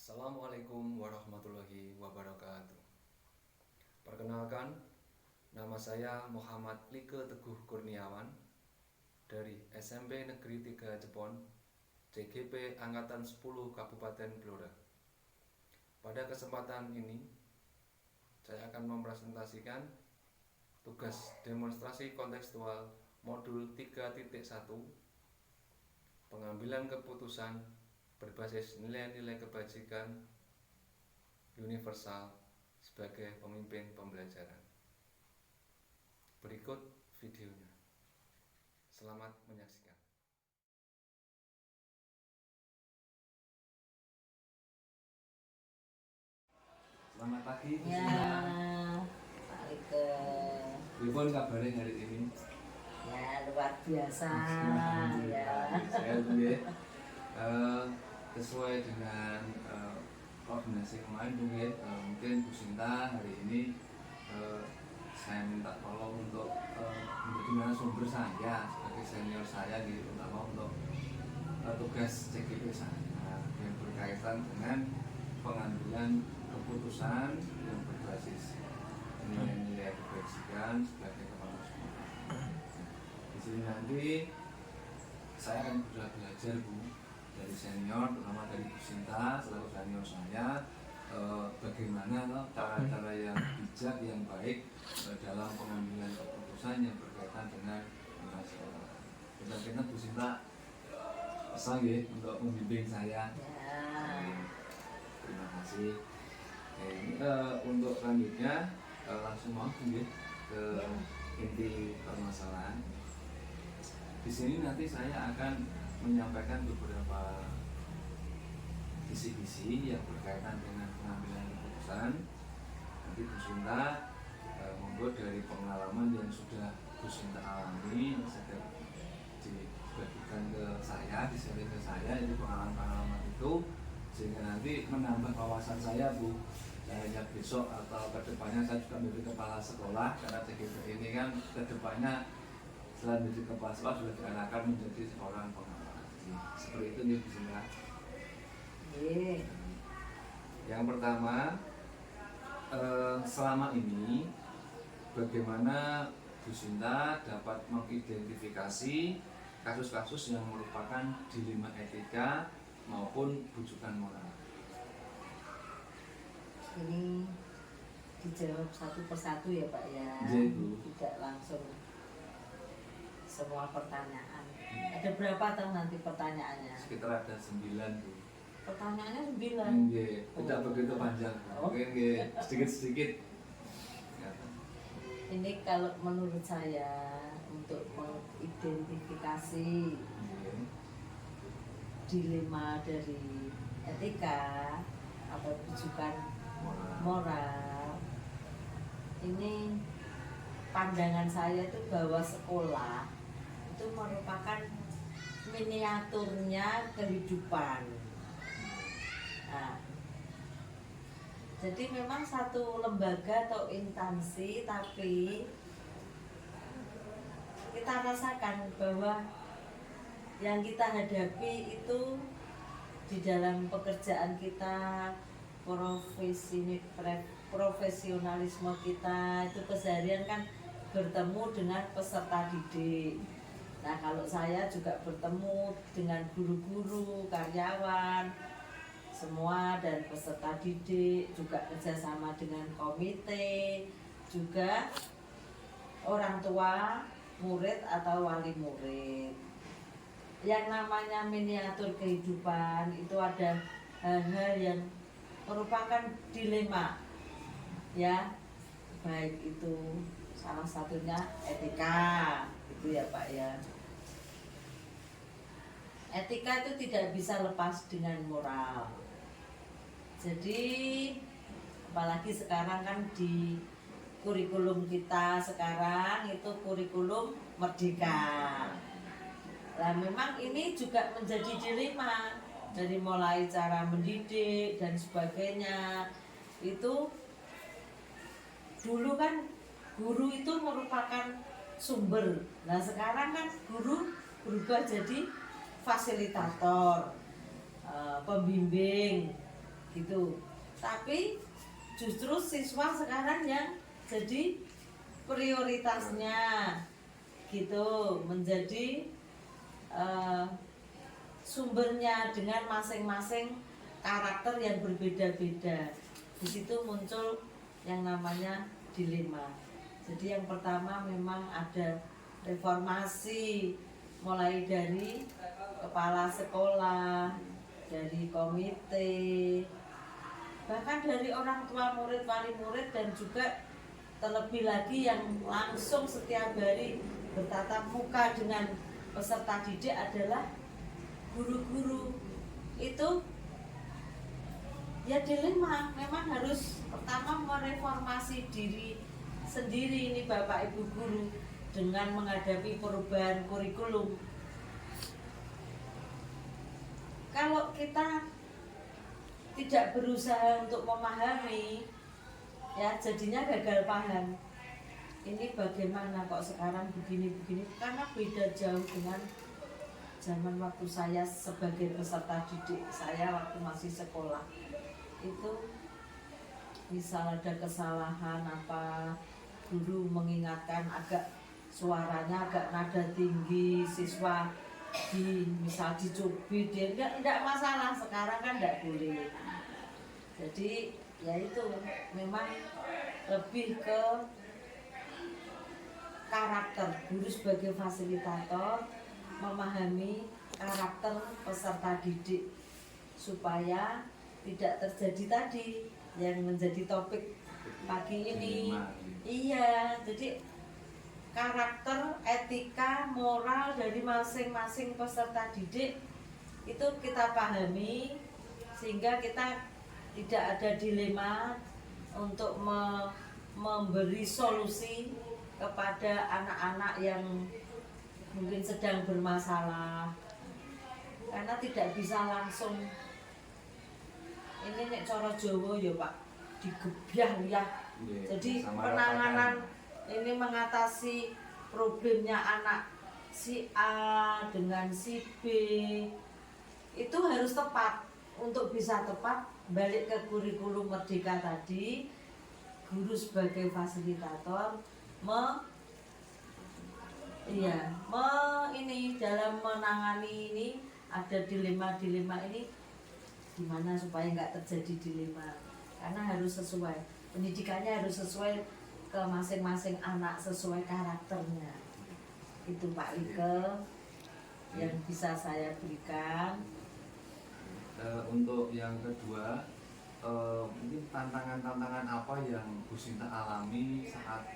Assalamualaikum warahmatullahi wabarakatuh. Perkenalkan, nama saya Muhammad Like Teguh Kurniawan dari SMP Negeri 3 Jepon, CGP Angkatan 10 Kabupaten Blora. Pada kesempatan ini, saya akan mempresentasikan tugas demonstrasi kontekstual modul 3.1, pengambilan keputusan berbasis nilai-nilai kebajikan universal sebagai pemimpin pembelajaran. Berikut videonya. Selamat menyaksikan. Selamat pagi, Bu Ya, Sinta. Pak Like. Gimana kabarnya hari ini? Ya, luar biasa. Alhamdulillah. Ya. Saya dulu ya. Sesuai dengan koordinasi kemarin Bu ya, mungkin Bu Sinta hari ini saya minta tolong untuk menjadi narasumber saya sebagai senior saya di utama untuk tugas CGP saya yang berkaitan dengan pengambilan keputusan yang berbasis nilai-nilai kebajikan sebagai kepala sekolah. Di sini nanti saya akan belajar Bu dari senior, terutama dari Bu Sinta selaku senior saya, bagaimana cara-cara yang bijak, yang baik dalam pengambilan keputusan yang berkaitan dengan sekolah. Kita Bu Sinta pesan ya untuk membimbing saya. Ya. Terima kasih. Ini untuk selanjutnya langsung masuk ya ke inti permasalahan. Di sini nanti saya akan menyampaikan beberapa kisi-kisi yang berkaitan dengan pengambilan keputusan. Nanti Bu Sinta monggo dari pengalaman yang sudah Bu Sinta alami yang sudah dibagikan ke saya, di-sharing ke saya, jadi pengalaman-pengalaman itu sehingga nanti menambah wawasan saya Bu. Saya besok atau kedepannya saya juga menjadi kepala sekolah karena CGP ini kan kedepannya selain menjadi kepala sekolah sudah diarahkan menjadi seorang pengawas. Seperti itu nih Bu Sinta. Yang pertama, selama ini bagaimana Bu Sinta dapat mengidentifikasi kasus-kasus yang merupakan dilema etika maupun bujukan moral? Ini dijawab satu persatu ya Pak ya. Iya, Bu. Tidak langsung semua pertanyaan. Ada berapa tahu nanti pertanyaannya? Sekitar ada 9 Bu. Pertanyaannya 9. Nggih, tidak begitu panjang. Mungkin nggih sedikit-sedikit. Ini kalau menurut saya untuk mengidentifikasi dilema dari etika atau bujukan moral, ini pandangan saya itu bahwa sekolah itu merupakan miniaturnya kehidupan. Nah, jadi memang satu lembaga atau instansi, tapi kita rasakan bahwa yang kita hadapi itu di dalam pekerjaan kita, profesionalisme kita itu keseharian kan bertemu dengan peserta didik. Nah, kalau saya juga bertemu dengan guru-guru, karyawan, semua dan peserta didik, juga kerjasama dengan komite, juga orang tua, murid atau wali murid. Yang namanya miniatur kehidupan itu ada hal-hal yang merupakan dilema, ya, baik itu salah satunya etika, itu ya Pak ya. Etika itu tidak bisa lepas dengan moral. Jadi apalagi sekarang kan di kurikulum kita sekarang itu kurikulum merdeka. Nah, memang ini juga menjadi dilema dari mulai cara mendidik dan sebagainya. Itu dulu kan guru itu merupakan sumber. Nah, sekarang kan guru berubah jadi fasilitator, pembimbing, gitu. Tapi justru siswa sekarang yang jadi prioritasnya gitu, menjadi sumbernya dengan masing-masing karakter yang berbeda-beda. Di situ muncul yang namanya dilema. Jadi yang pertama memang ada reformasi, mulai dari kepala sekolah, dari komite, bahkan dari orang tua murid, wali murid, dan juga terlebih lagi yang langsung setiap hari bertatap muka dengan peserta didik adalah guru-guru. Itu ya dilema, memang harus pertama mereformasi diri sendiri ini Bapak Ibu guru dengan menghadapi perubahan kurikulum. Kalau kita tidak berusaha untuk memahami, ya jadinya gagal paham. Ini bagaimana kok sekarang begini-begini, karena beda jauh dengan zaman waktu saya sebagai peserta didik. Saya waktu masih sekolah itu misal ada kesalahan apa, guru mengingatkan agak suaranya agak nada tinggi, siswa misal dicubit, dia enggak masalah. Sekarang kan enggak boleh. Jadi ya itu memang lebih ke karakter guru sebagai fasilitator, memahami karakter peserta didik supaya tidak terjadi tadi yang menjadi topik pagi ini. Iya, jadi karakter, etika, moral dari masing-masing peserta didik itu kita pahami sehingga kita tidak ada dilema untuk memberi solusi kepada anak-anak yang mungkin sedang bermasalah, karena tidak bisa langsung ini nek cara Jawa ya Pak digebyah ya. Jadi penanganan ini mengatasi problemnya anak si A dengan si B itu harus tepat. Untuk bisa tepat, balik ke kurikulum Merdeka tadi, guru sebagai fasilitator ini dalam menangani ini ada dilema-dilema ini gimana supaya nggak terjadi dilema, karena harus sesuai pendidikannya, harus sesuai ke masing-masing anak, sesuai karakternya. Itu Pak Ike yang bisa saya berikan. Untuk yang kedua, mungkin tantangan-tantangan apa yang Bu Sinta alami saat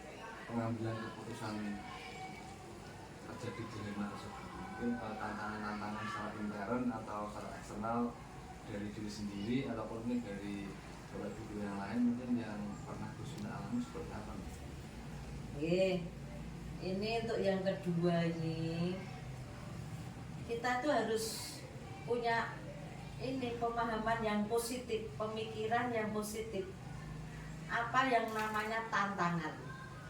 pengambilan keputusan terjadi dilema tersebut? Mungkin tantangan-tantangan secara intern atau secara eksternal dari diri sendiri ataupun mungkin dari bapak ibu yang lain mungkin yang pernah Bu Sinta alami seperti apa? Ini untuk yang kedua ini kita tuh harus punya ini pemahaman yang positif, pemikiran yang positif. Apa yang namanya tantangan,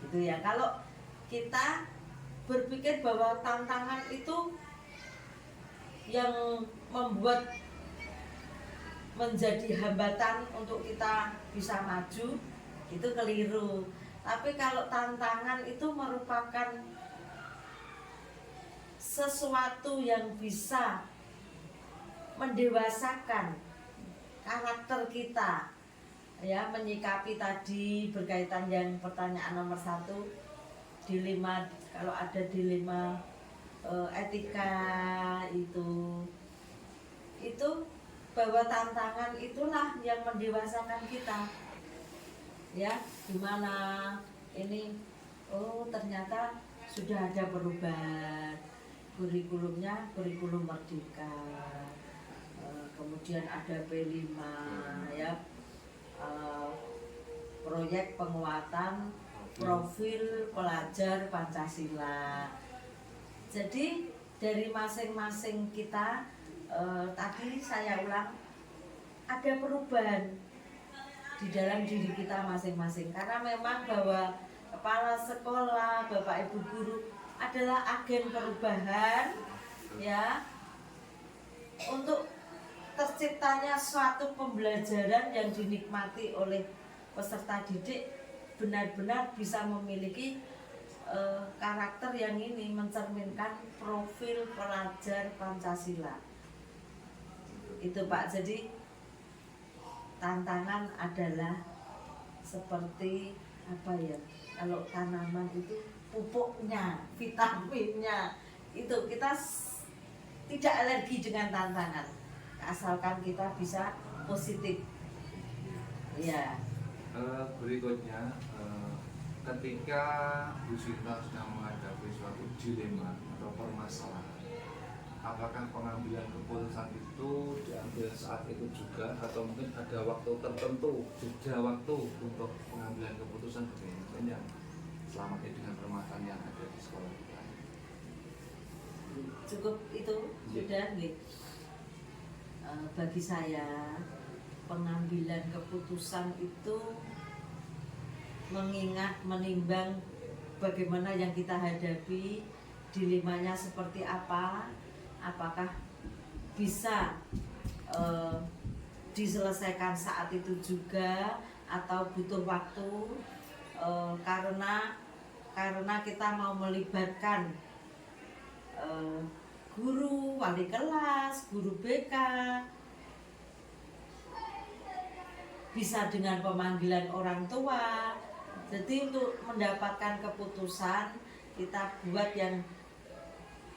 gitu ya. Kalau kita berpikir bahwa tantangan itu yang membuat menjadi hambatan untuk kita bisa maju, itu keliru. Tapi kalau tantangan itu merupakan sesuatu yang bisa mendewasakan karakter kita, ya, menyikapi tadi berkaitan yang pertanyaan nomor 1, dilema. Kalau ada dilema etika itu bahwa tantangan itulah yang mendewasakan kita, ya. Gimana ini, oh ternyata sudah ada perubahan kurikulumnya, kurikulum Merdeka. Kemudian ada P5 ya, proyek penguatan profil pelajar Pancasila. Jadi dari masing-masing kita, tadi saya ulang, ada perubahan di dalam diri kita masing-masing, karena memang bahwa kepala sekolah, bapak ibu guru adalah agen perubahan, ya, untuk terciptanya suatu pembelajaran yang dinikmati oleh peserta didik benar-benar bisa memiliki karakter yang ini mencerminkan profil pelajar Pancasila. Itu Pak, jadi tantangan adalah seperti apa ya, kalau tanaman itu pupuknya, vitaminnya itu kita tidak alergi dengan tantangan asalkan kita bisa positif ya. Berikutnya ketika Bu Sinta sedang menghadapi suatu dilema atau permasalahan, apakah pengambilan keputusan itu diambil saat itu juga atau mungkin ada waktu tertentu, jeda waktu untuk pengambilan keputusan mungkin yang selama ini dengan permasalahan yang ada di sekolah kita? Cukup itu sudah nggih. Bagi saya pengambilan keputusan itu mengingat, menimbang bagaimana yang kita hadapi, dilemanya seperti apa, apakah bisa diselesaikan saat itu juga atau butuh waktu, karena kita mau melibatkan guru, wali kelas, guru BK, bisa dengan pemanggilan orang tua. Jadi untuk mendapatkan keputusan kita buat yang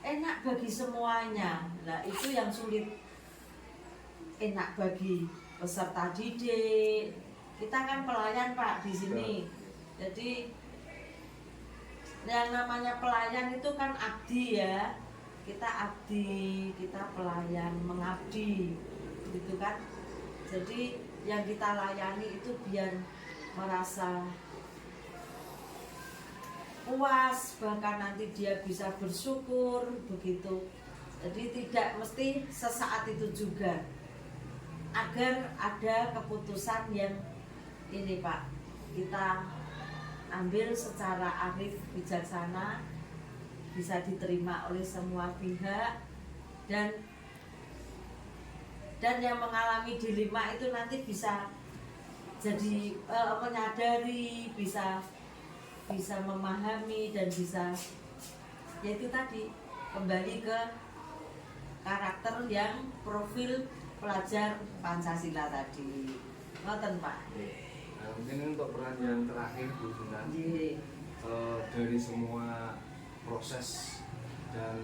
enak bagi semuanya. Nah itu yang sulit. Enak bagi peserta didik. Kita kan pelayan Pak di sini. Jadi yang namanya pelayan itu kan abdi ya. Kita abdi, kita pelayan, mengabdi, gitu kan. Jadi yang kita layani itu biar merasa puas, bahkan nanti dia bisa bersyukur, begitu. Jadi tidak mesti sesaat itu juga, agar ada keputusan yang ini Pak, kita ambil secara arif bijaksana, bisa diterima oleh semua pihak, dan yang mengalami dilema itu nanti bisa jadi menyadari, bisa memahami, dan bisa yaitu tadi kembali ke karakter yang profil pelajar Pancasila tadi. Ngoten Pak. Mungkin untuk peran yang terakhir Bu Sinta, dari semua proses dan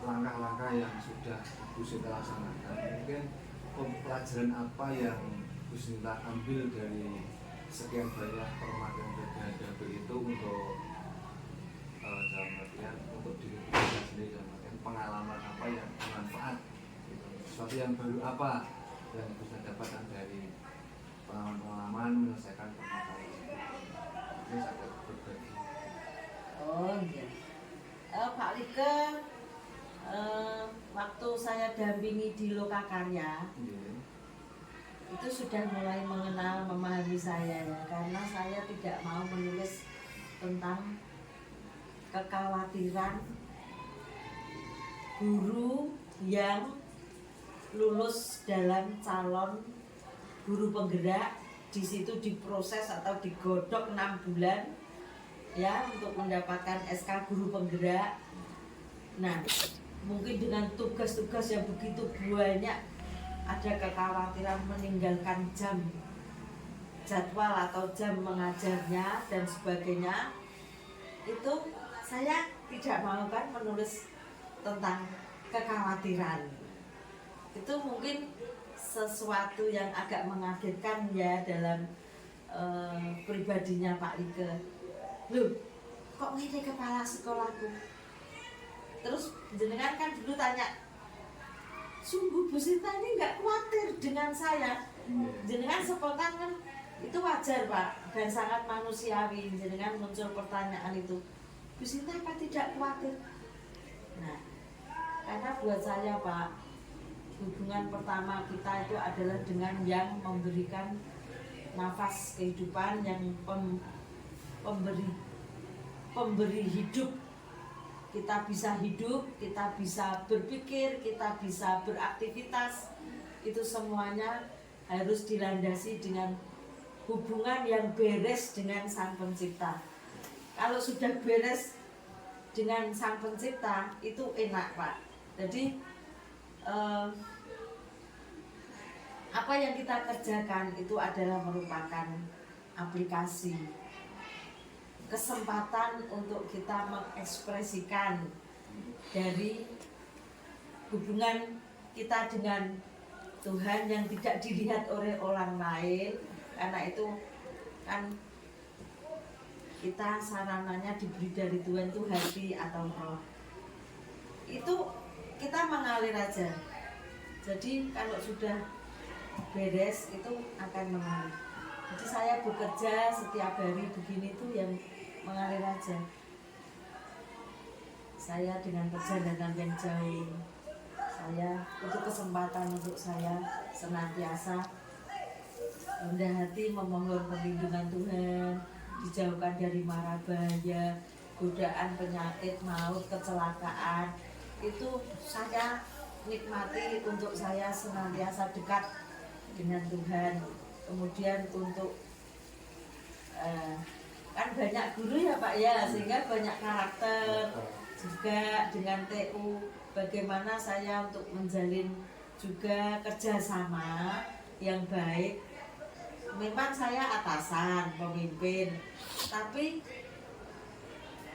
langkah-langkah yang sudah Bu Sinta laksanakan, mungkin pelajaran apa yang Bu Sinta ambil dari sekian banyak permasalahan yang dihadapi itu untuk dalam artian untuk diri kita sendiri, dalam artian pengalaman apa yang bermanfaat, gitu. Sesuatu yang baru apa yang bisa dapatkan dari pengalaman menyelesaikan permasalahan itu. Ini saya berbagi. Oh iya. Pak Rike, waktu saya dampingi di Lokakarya, itu sudah mulai mengenal, memahami saya ya, karena saya tidak mau menulis tentang kekhawatiran guru yang lulus dalam calon guru penggerak, di situ diproses atau digodok 6 bulan ya untuk mendapatkan SK guru penggerak. Nah, mungkin dengan tugas-tugas yang begitu banyak, ada kekhawatiran meninggalkan jadwal atau jam mengajarnya dan sebagainya. Itu saya tidak mau kan menulis tentang kekhawatiran. Itu mungkin sesuatu yang agak mengagetkan ya dalam pribadinya Pak Rike. Loh, kok ini kepala sekolahku? Terus jenengan kan dulu tanya, sungguh Bu Sinta ini nggak khawatir dengan saya. Jenengan spontan kan, itu wajar Pak, dan sangat manusiawi. Jenengan muncul pertanyaan itu, Bu Sinta apa tidak khawatir? Nah, karena buat saya Pak, hubungan pertama kita itu adalah dengan yang memberikan nafas kehidupan, yang pemberi hidup kita bisa hidup, kita bisa berpikir, kita bisa beraktivitas, itu semuanya harus dilandasi dengan hubungan yang beres dengan Sang Pencipta. Kalau sudah beres dengan Sang Pencipta itu enak, Pak. Jadi apa yang kita kerjakan itu adalah merupakan aplikasi, kesempatan untuk kita mengekspresikan dari hubungan kita dengan Tuhan yang tidak dilihat oleh orang lain. Karena itu kan kita sarananya diberi dari Tuhan itu hati atau roh. Itu kita mengalir aja. Jadi kalau sudah beres itu akan mengalir. Jadi saya bekerja setiap hari begini tuh yang mengalir aja. Saya dengan perjalanan yang jauh, saya itu kesempatan untuk saya senantiasa rendah hati memohon perlindungan Tuhan, dijauhkan dari mara bahaya, godaan penyakit, maut, kecelakaan. Itu saya nikmati untuk saya senantiasa dekat dengan Tuhan. Kemudian untuk kan banyak guru ya Pak ya, sehingga banyak karakter juga dengan TU. Bagaimana saya untuk menjalin juga kerjasama yang baik. Memang saya atasan, pemimpin, tapi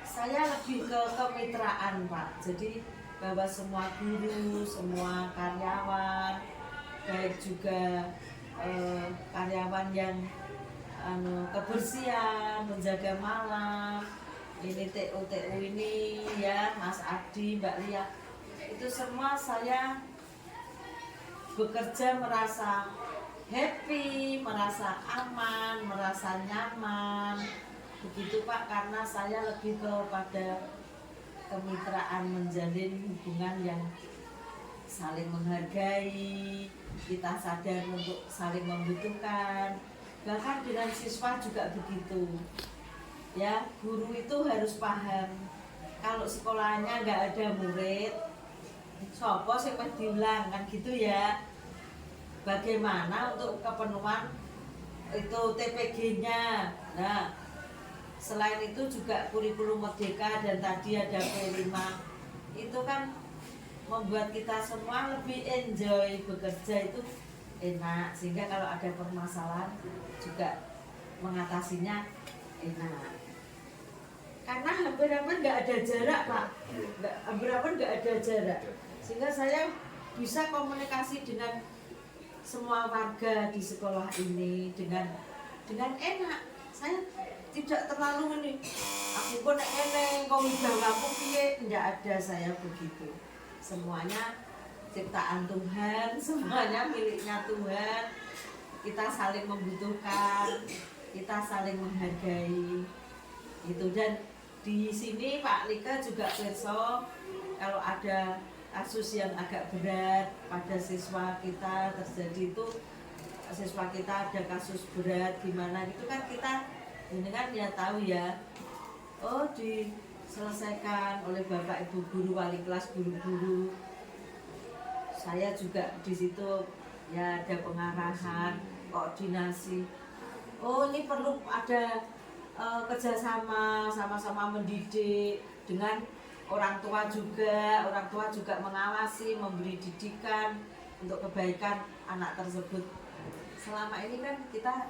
saya lebih ke kemitraan Pak. Jadi bahwa semua guru, semua karyawan, baik juga karyawan yang kebersihan, menjaga malam, ini TU ini ya, Mas Adi, Mbak Lia, itu semua saya bekerja merasa happy, merasa aman, merasa nyaman, begitu Pak, karena saya lebih kepada kemitraan, menjalin hubungan yang saling menghargai, kita sadar untuk saling membutuhkan. Bahkan dengan siswa juga begitu ya, guru itu harus paham kalau sekolahnya nggak ada murid, sopo sing wis diulang kan gitu ya. Bagaimana untuk kepenuhan itu TPG-nya. Nah, selain itu juga kurikulum merdeka dan tadi ada P5. Itu kan membuat kita semua lebih enjoy bekerja, itu enak, sehingga kalau ada permasalahan juga mengatasinya enak. Karena hampir-hampir nggak ada jarak Pak, hampir-hampir nggak ada jarak, sehingga saya bisa komunikasi dengan semua warga di sekolah ini dengan enak. Saya tidak terlalu ini, aku pun eneng, kau udah aku piye, nggak ada saya begitu. Semuanya ciptaan Tuhan, semuanya miliknya Tuhan. Kita saling membutuhkan, kita saling menghargai. Itu, dan di sini Pak Lika juga perso kalau ada kasus yang agak berat pada siswa kita terjadi, itu siswa kita ada kasus berat gimana gitu kan, kita ini kan ya tahu ya, oh diselesaikan oleh Bapak Ibu guru, wali kelas, guru-guru. Saya juga di situ ya ada pengarahan, koordinasi. Oh ini perlu ada kerjasama, sama-sama mendidik dengan orang tua juga mengawasi, memberi didikan untuk kebaikan anak tersebut. Selama ini kan kita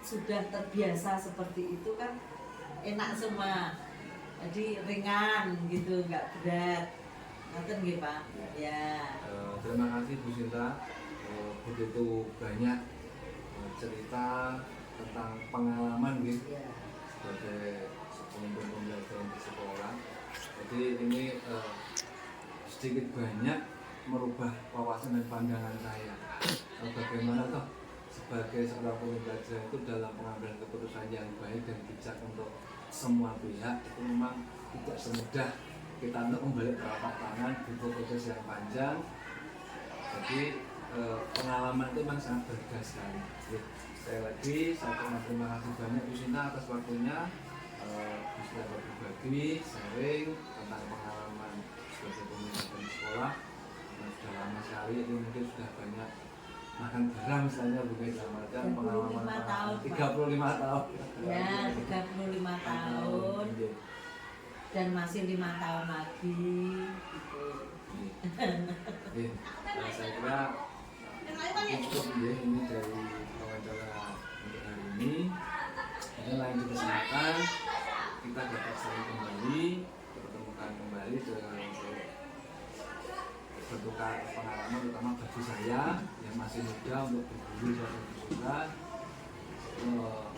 sudah terbiasa seperti itu kan, enak semua, jadi ringan gitu, nggak berat. Nanti nggih Pak. Ya. Terima kasih Bu Sinta, begitu banyak cerita tentang pengalaman gitu sebagai pemimpin pembelajaran di sekolah. Jadi ini sedikit banyak merubah wawasan dan pandangan saya. Bagaimana toh sebagai seorang pembelajar itu dalam pengambilan keputusan yang baik dan bijak untuk semua pihak itu memang tidak semudah kita untuk membalik telapak tangan, butuh proses yang panjang. Jadi pengalaman itu memang sangat berharga sekali. Sekali lagi saya terima kasih banyak Bu Sinta atas waktunya. bisa berbagi, sharing tentang pengalaman sebagai pemimpin di sekolah. Karena sudah lama sekali, itu mungkin sudah banyak makan garam misalnya bukan dalam pengalaman 35 tahun, 35 tahun. Ya, 35 tahun Iya. dan masih 5 tahun lagi. Gitu. Iya. Nah, saya kira cukup ya ini dari wawancara untuk hari ini. Ini lanjut kesempatan kita dapat saling kembali, bertemukan kembali dengan untuk bertukar pengalaman, terutama bagi saya yang masih muda untuk berguru pada Bu Sinta,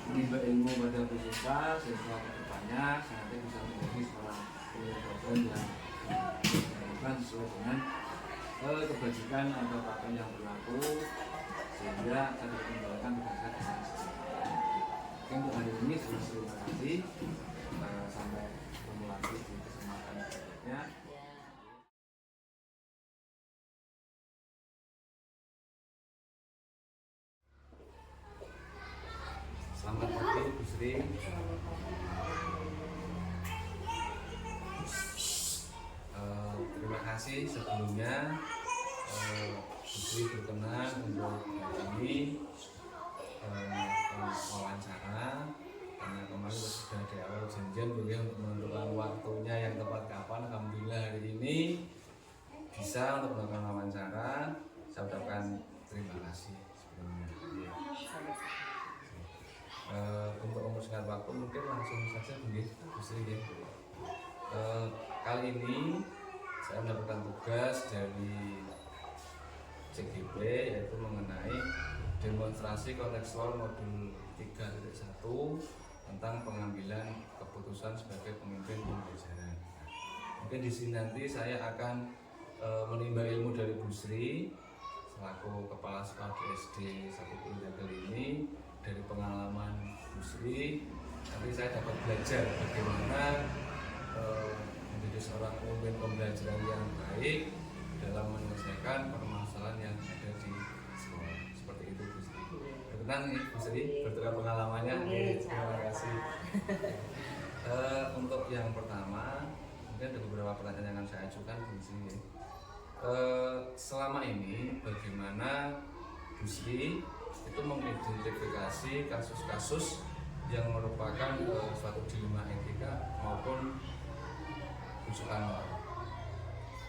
menimba ilmu pada Bu Sinta sehingga kedepannya saya nanti bisa menjadi seorang pemimpin yang dilakukan sesuai dengan kebajikan atau apa yang berlaku sehingga saya dapat menjalankan tugas saya dengan sesuai. Mungkin untuk hari ini sudah terima kasih. Sampai ketemu lagi di kesempatan berikutnya. Selamat pagi Bu Sri. Terima kasih sebelumnya Bu Sri berkenan untuk hari ini wawancara, karena kemarin sudah di awal janjian beliau untuk menentukan waktunya yang tepat kapan. Alhamdulillah hari ini bisa untuk melakukan wawancara. Saya ucapkan terima kasih sebelumnya. Untuk mempersingkat waktu mungkin langsung saja Bu Sri ya. Kali ini saya mendapatkan tugas dari CGP yaitu mengenai demonstrasi kontekstual modul 3.1 tentang pengambilan keputusan sebagai pemimpin pembelajaran. Mungkin di sini nanti saya akan menimba ilmu dari Bu Sri selaku kepala sekolah di SD 1 Purwodadi ini. Dari pengalaman Bu Sri nanti saya dapat belajar bagaimana menjadi seorang pemimpin pembelajaran yang baik dalam menyelesaikan permasalahan yang ada di sekolah. Seperti itu Bu Sri. Berkenan nih Bu Sri bertukar pengalamannya. Terima kasih. Untuk yang pertama mungkin ada beberapa pertanyaan yang akan saya ajukan Bu Sri. Selama ini bagaimana Bu Sri itu mengidentifikasi kasus-kasus yang merupakan suatu dilema etika maupun usulan moral.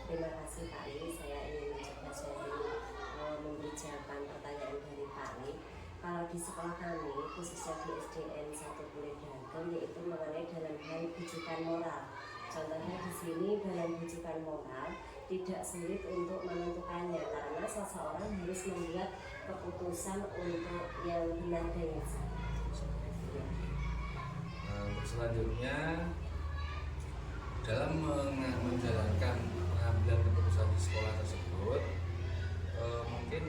Terima kasih Pak Li, saya ingin mencoba sharing memberi jawaban pertanyaan dari Pak Li. Kalau di sekolah kami, khususnya di SDN 1 Purwodadi, yaitu mengenai dalam hal bujukan moral. Contohnya di sini dalam bujukan moral tidak sulit untuk menentukannya karena seseorang harus membuat keputusan untuk yang benar dan yang salah. Untuk selanjutnya dalam menjalankan pengambilan keputusan di sekolah tersebut, mungkin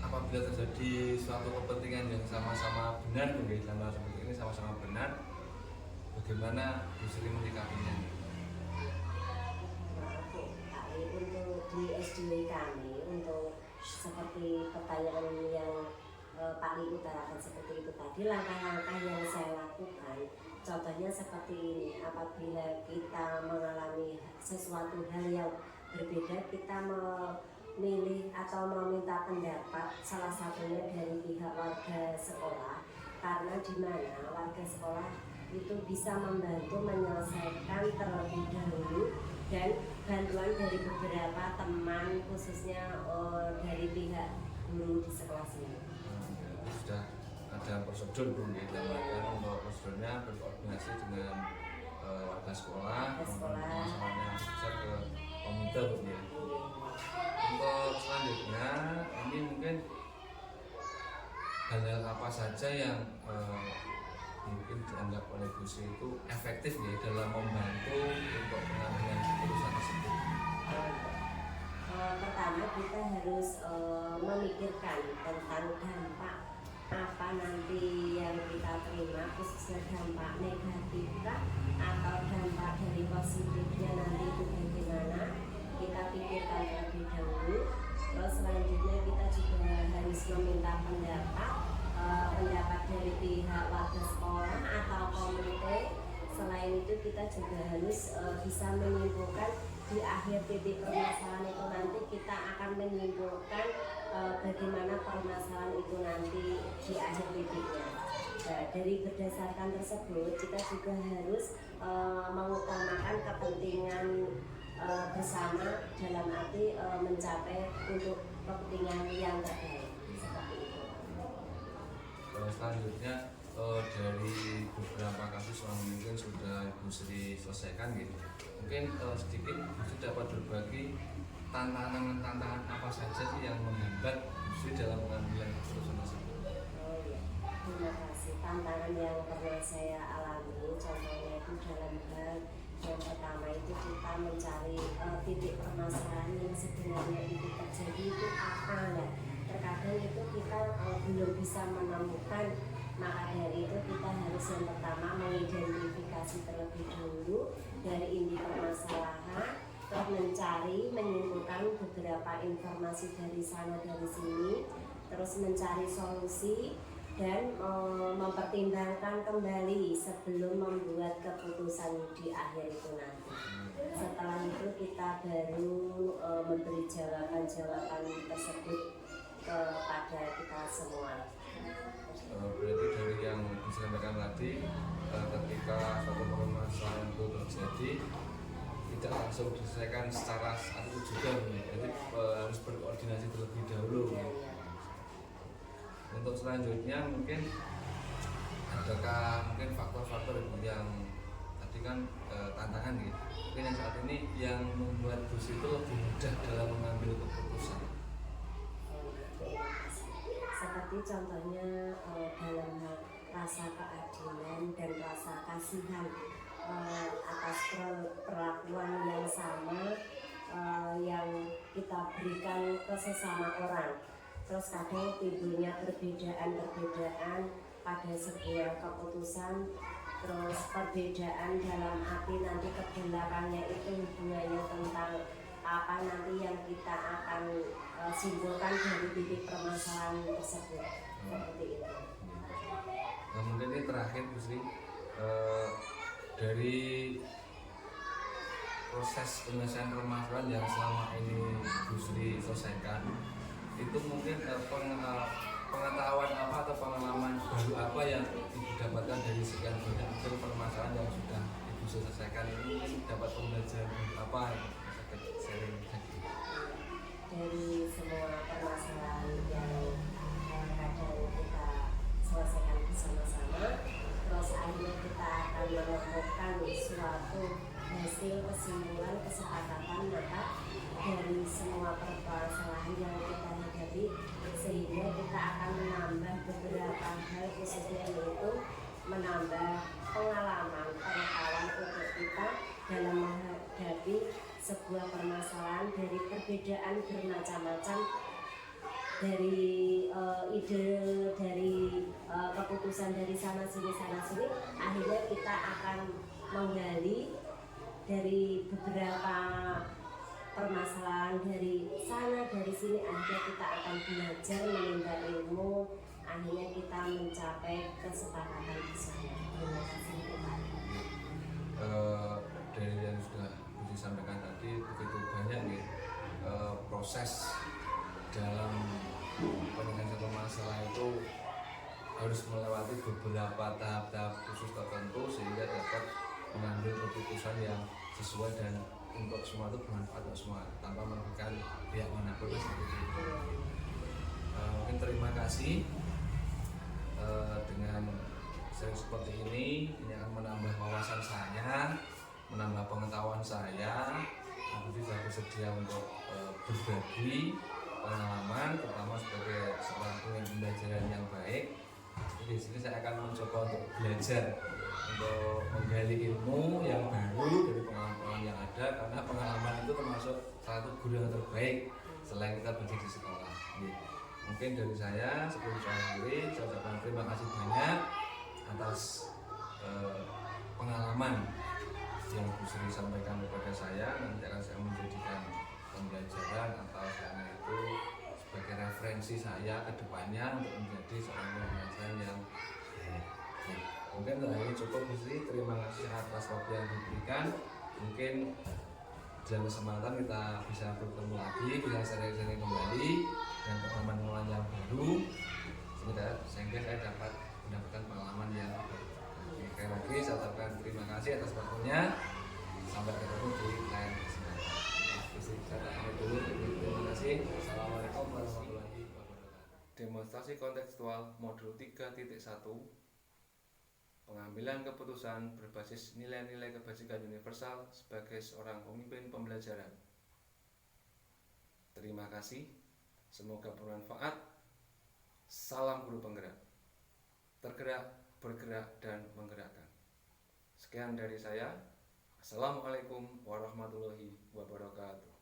apabila terjadi suatu kepentingan yang sama-sama benar, dalam hal seperti ini sama-sama benar, bagaimana Bu Sri menyikapinya? Untuk di SDW kami, untuk seperti pertanyaan yang Pak Li utarakan seperti itu tadi, langkah-langkah yang saya lakukan contohnya seperti ini. Apabila kita mengalami sesuatu hal yang berbeda, kita memilih atau meminta pendapat salah satunya dari pihak warga sekolah, karena di mana warga sekolah itu bisa membantu menyelesaikan terlebih dahulu, dan bantuan dari beberapa teman khususnya dari pihak guru di sekolah sini. Sudah ada prosedur Bu, untuk prosedurnya berkoordinasi dengan warga sekolah, masalahnya bisa ke komite Bu ya. Untuk selanjutnya ini mungkin hal-hal apa saja yang mungkin dianggap oleh Bu Sri itu efektif ya dalam membantu untuk pengambilan keputusan tersebut? Pertama kita harus memikirkan tentang dampak apa nanti yang kita terima, khususnya dampak negatif atau dampak dari positifnya nanti itu bagaimana, kita pikirkan terlebih dahulu. Terus selanjutnya kita juga harus meminta pendapat dari pihak warga sekolah atau komite SMP. Selain itu kita juga harus bisa menyimpulkan di akhir titik permasalahan itu nanti kita akan menyimpulkan bagaimana permasalahan itu nanti di akhir titiknya. Nah, dari berdasarkan tersebut kita juga harus mengutamakan kepentingan bersama dalam arti mencapai untuk kepentingan yang terbaik seperti itu. Selanjutnya dari beberapa kasus yang mungkin sudah Ibu Sri selesaikan gitu, mungkin sedikit Ibu Sri dapat berbagi tantangan apa saja sih yang menghambat Ibu Sri dalam pengambilan keputusan tersebut? Oh iya, terima kasih. Tantangan yang pernah saya alami, contohnya itu dalam hal yang pertama itu kita mencari titik permasalahan yang sebenarnya itu terjadi itu apa ya. Terkadang itu kita belum bisa menemukan, maka dari itu kita harus yang pertama mengidentifikasi terlebih dahulu dari inti permasalahan, terus mencari, menyimpulkan beberapa informasi dari sana dari sini, terus mencari solusi dan mempertimbangkan kembali sebelum membuat keputusan di akhir itu nanti. Setelah itu kita baru memberi jawaban-jawaban tersebut kepada kita semua. Berarti dari yang disampaikan tadi, ketika suatu permasalahan itu terjadi tidak langsung diselesaikan secara satu juga, jadi harus berkoordinasi terlebih dahulu. Untuk selanjutnya mungkin adakah mungkin faktor-faktor yang tadi kan tantangan gitu, mungkin yang saat ini yang membuat Bu Sri itu lebih mudah dalam mengambil keputusan? Seperti contohnya dalam hal rasa keadilan dan rasa kasihan atas perlakuan yang sama yang kita berikan ke sesama orang. Terus kadang timbulnya perbedaan-perbedaan pada sebuah keputusan, terus perbedaan dalam arti nanti kebelakangnya itu hubungannya tentang apa nanti yang kita akan simpulkan dari titik permasalahan tersebut. Seperti itu. Nah, mungkin ini terakhir Bu Sri, dari proses penyelesaian permasalahan yang selama ini Bu Sri selesaikan, itu mungkin pengetahuan apa atau pengalaman baru apa yang Ibu dapatkan dari sekian banyak permasalahan yang sudah Ibu selesaikan ini, dapat pembelajaran apa yang bisa sharing? Dari semua permasalahan yang kadang kita selesaikan bersama-sama, terus akhirnya kita akan menemukan suatu hasil kesimpulan kesepakatan, maka dari semua permasalahan yang kita hadapi sehingga kita akan menambah beberapa hal, khususnya yaitu menambah pengalaman, pengetahuan untuk kita dalam menghadapi sebuah permasalahan dari perbedaan bermacam-macam, dari ide, dari keputusan dari sana sini, akhirnya kita akan menggali dari beberapa permasalahan dari sana dari sini, akhirnya kita akan belajar menimba ilmu, akhirnya kita mencapai kesepakatan bersama. Terima kasih Tuhan. Dari yang sudah disampaikan tadi begitu banyak nih proses dalam penyelesaian satu masalah itu harus melewati beberapa tahap-tahap khusus tertentu sehingga dapat mengambil keputusan yang sesuai dan untuk semua itu bermanfaat untuk semua tanpa merugikan pihak manapun seperti itu. Mungkin terima kasih dengan sharing seperti ini akan menambah wawasan saya, menambah pengetahuan saya. Aku juga bersedia untuk berbagi pengalaman, terutama sebagai seorang pembelajaran yang baik. Jadi di sini saya akan mencoba untuk belajar, untuk menggali ilmu yang baru dari pengalaman yang ada, karena pengalaman itu termasuk salah satu guru yang terbaik selain kita belajar di sekolah. Mungkin dari saya sebelum saya akhiri, saya ucapkan terima kasih banyak atas pengalaman yang Bu Sri sampaikan kepada saya. Nanti akan saya menjadikan pembelajaran atau karena itu sebagai referensi saya ke depannya untuk menjadi seorang pembelajaran yang baik. Mungkin mungkin hari ini cukup Gusti. Terima kasih atas waktu yang diberikan. Mungkin dalam kesempatan kita bisa bertemu lagi, bisa sharing-sharing kembali dan pengalaman yang baru, sehingga saya dapat mendapatkan pengalaman yang baru. Sekali lagi saya ucapkan terima kasih atas waktunya. Sampai ketemu di lain kesempatan. Saya pamit dulu. Terima kasih. Assalamualaikum warahmatullahi wabarakatuh. Demonstrasi kontekstual modul 3.1, pengambilan keputusan berbasis nilai-nilai kebajikan universal sebagai seorang pemimpin pembelajaran. Terima kasih. Semoga bermanfaat. Salam guru penggerak. Tergerak, bergerak, dan menggerakkan. Sekian dari saya. Assalamualaikum warahmatullahi wabarakatuh.